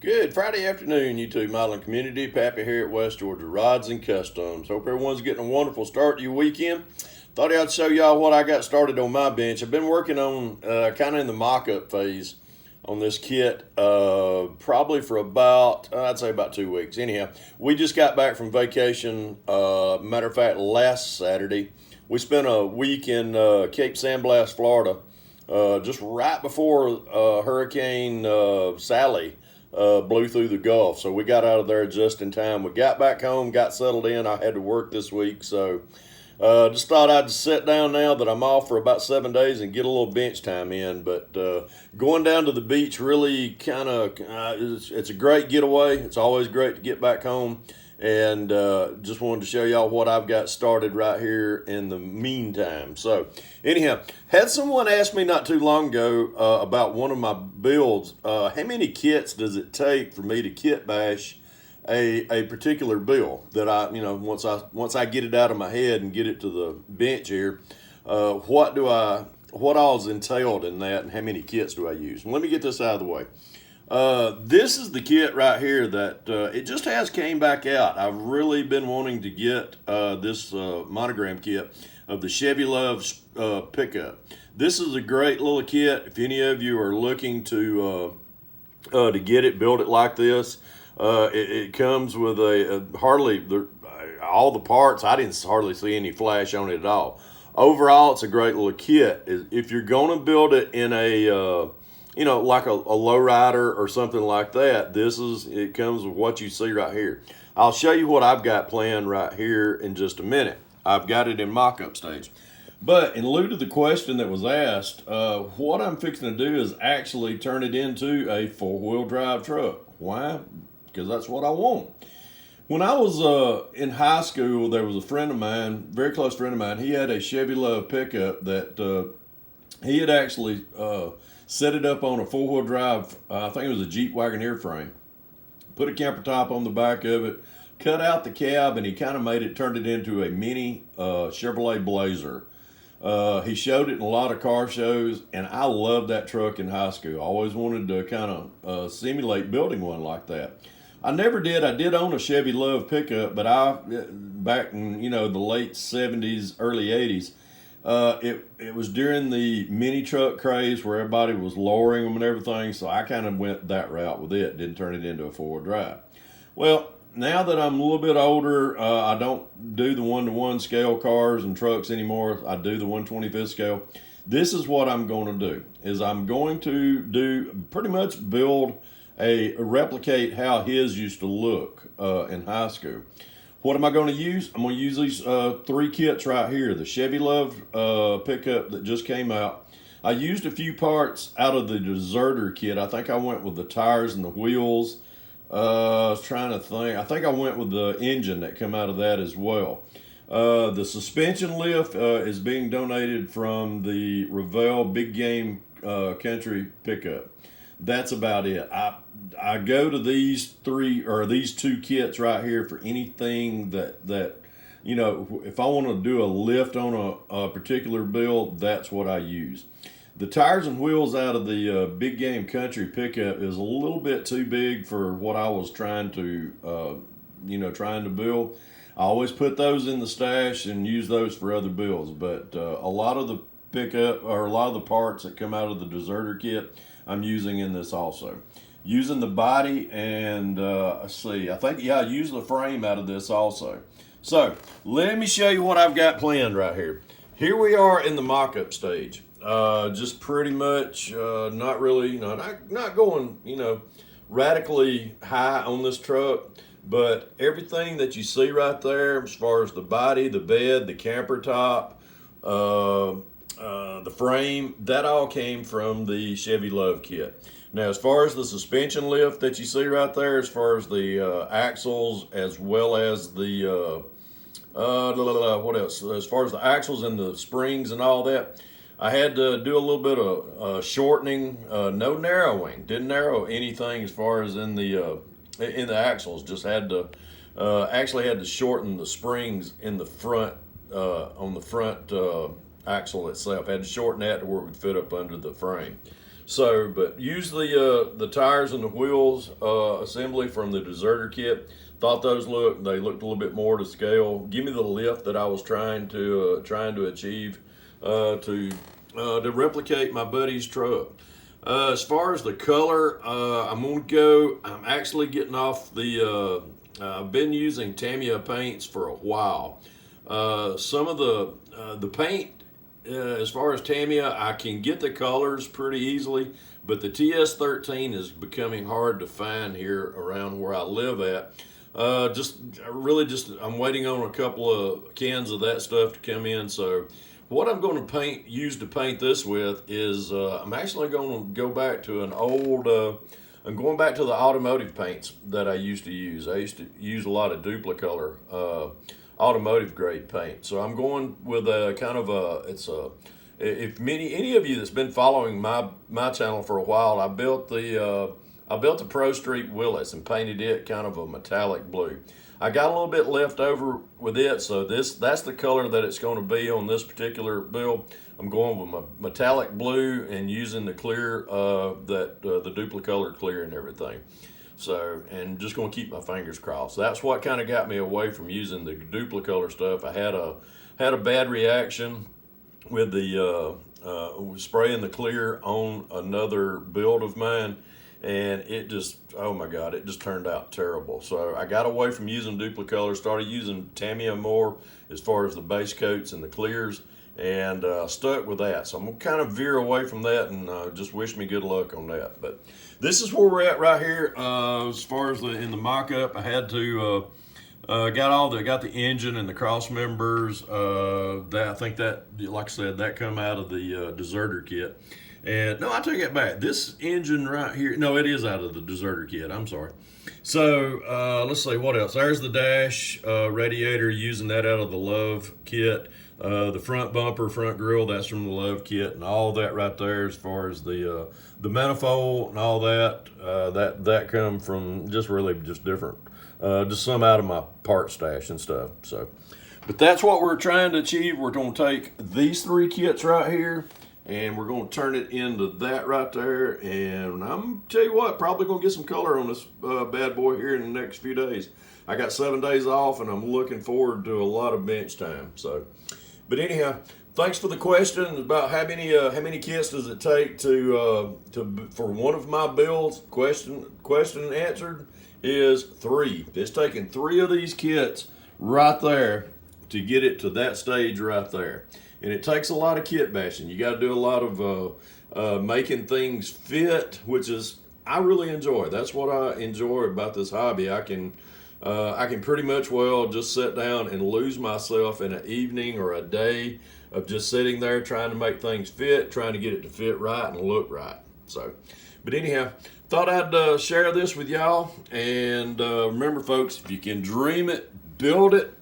Good Friday afternoon, YouTube modeling community. Pappy here at West Georgia Rods and Customs. Hope everyone's getting a wonderful start to your weekend. Thought I'd show y'all what I got started on my bench. I've been working on kind of in the mock-up phase on this kit probably for about, I'd say about 2 weeks. Anyhow, we just got back from vacation. Matter of fact, last Saturday, we spent a week in Cape San Blas, Florida, just right before Hurricane Sally blew through the Gulf. So we got out of there just in time. We got back home, got settled in. I had to work this week, so just thought I'd sit down now that I'm off for about 7 days and get a little bench time in. But going down to the beach really kind of, it's a great getaway. It's always great to get back home. And just wanted to show y'all what I've got started right here in the meantime. So anyhow, had someone ask me not too long ago about one of my builds. How many kits does it take for me to kit bash a particular build that once I get it out of my head and get it to the bench here, what all is entailed in that and how many kits do I use? Let me get this out of the way. This is the kit right here that it just has came back out. I've really been wanting to get this monogram kit of the Chevy Luv pickup. This is a great little kit. If any of you are looking to get it, build it like this, it comes with all the parts. I didn't hardly see any flash on it at all. Overall, it's a great little kit. If you're going to build it in a like a lowrider or something like that, it comes with what you see right here. I'll show you what I've got planned right here in just a minute. I've got it in mock-up stage. But in lieu to the question that was asked, what I'm fixing to do is actually turn it into a four-wheel drive truck. Why? Because that's what I want. When I was in high school, there was a friend of mine, very close friend of mine. He had a Chevy Luv pickup that he had actually set it up on a four-wheel drive, I think it was a Jeep Wagoneer frame. Put a camper top on the back of it, cut out the cab, and he kind of turned it into a mini Chevrolet Blazer. He showed it in a lot of car shows, and I loved that truck in high school. I always wanted to kind of simulate building one like that. I never did. I did own a Chevy Luv pickup, but back in the late 70s, early 80s, it was during the mini truck craze where everybody was lowering them and everything, so I kind of went that route with it, didn't turn it into a four-wheel drive. Well, now that I'm a little bit older, I don't do the 1-to-1 scale cars and trucks anymore. I do the 1/25th scale. This is what I'm going to do, is I'm going to pretty much replicate how his used to look in high school. What am I going to use? I'm going to use these 3 kits right here. The Chevy Luv pickup that just came out. I used a few parts out of the Deserter kit. I think I went with the tires and the wheels. I was trying to think. I think I went with the engine that come out of that as well. The suspension lift is being donated from the Revell Big Game Country pickup. That's about it. I go to these 2 kits right here for anything that if I want to do a lift on a particular build, that's what I use. The tires and wheels out of the Big Game Country pickup is a little bit too big for what I was trying to build. I always put those in the stash and use those for other builds, but a lot of the parts that come out of the Deserter kit, I'm using in this also. Using the body and I use the frame out of this also. So let me show you what I've got planned right here. Here we are in the mock-up stage. Just pretty much not really, not going, radically high on this truck, but everything that you see right there as far as the body, the bed, the camper top, the frame, that all came from the Chevy Luv kit. Now, as far as the suspension lift that you see right there, as far as the axles, as well as the what else? As far as the axles and the springs and all that, I had to do a little bit of shortening, no narrowing. Didn't narrow anything as far as in the axles. Just had to actually had to shorten the springs in the front on the front axle itself. Had to shorten that to where it would fit up under the frame. So, but use the tires and the wheels assembly from the deserter kit. Thought they looked a little bit more to scale. Give me the lift that I was trying to achieve to replicate my buddy's truck. As far as the color, I'm actually getting off the. I've been using Tamiya paints for a while. Some of the paint, as far as Tamiya, I can get the colors pretty easily, but the TS13 is becoming hard to find here around where I live at. I'm waiting on a couple of cans of that stuff to come in. So what I'm going to use to paint this with is I'm actually going to go back to I'm going back to the automotive paints that I used to use. I used to use a lot of Duplicolor automotive grade paint. So I'm going with a kind of if any of you that's been following my channel for a while, I built the Pro Street Willis and painted it kind of a metallic blue. I got a little bit left over with it, so that's the color that it's going to be on this particular build. I'm going with my metallic blue and using the clear, the Duplicolor clear and everything. So, and just going to keep my fingers crossed. That's what kind of got me away from using the Duplicolor stuff. I had a bad reaction with the spraying the clear on another build of mine, and it just, oh my God, it just turned out terrible. So I got away from using Duplicolor, started using Tamiya more as far as the base coats and the clears, and stuck with that. So I'm gonna kind of veer away from that and just wish me good luck on that. But this is where we're at right here. As far as in the mock-up, I had to got the engine and the cross members. That I think that, like I said, that come out of the deserter kit. And no, I take it back. This engine right here, no, it is out of the deserter kit. I'm sorry. So let's see what else. There's the dash radiator, using that out of the Luv kit. The front bumper, front grille, that's from the Luv kit, and all that right there. As far as the manifold and all that, that come from just different, just some out of my part stash and stuff. So, but that's what we're trying to achieve. We're going to take these three kits right here, and we're going to turn it into that right there. And I'm tell you what, probably going to get some color on this bad boy here in the next few days. I got 7 days off, and I'm looking forward to a lot of bench time. So, but anyhow, thanks for the question about how many kits does it take for one of my builds. Question answered is 3. It's taking 3 of these kits right there to get it to that stage right there. And it takes a lot of kit bashing. You got to do a lot of making things fit, which is I really enjoy. That's what I enjoy about this hobby. I can pretty much just sit down and lose myself in an evening or a day of just sitting there trying to make things fit, trying to get it to fit right and look right. So, but anyhow, thought I'd share this with y'all. And remember, folks, if you can dream it, build it.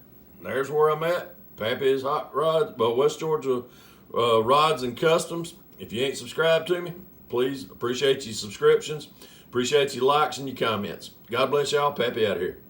There's where I'm at. Pappy's Hot Rods, West Georgia Rods and Customs. If you ain't subscribed to me, please, appreciate your subscriptions. Appreciate your likes and your comments. God bless y'all. Pappy out of here.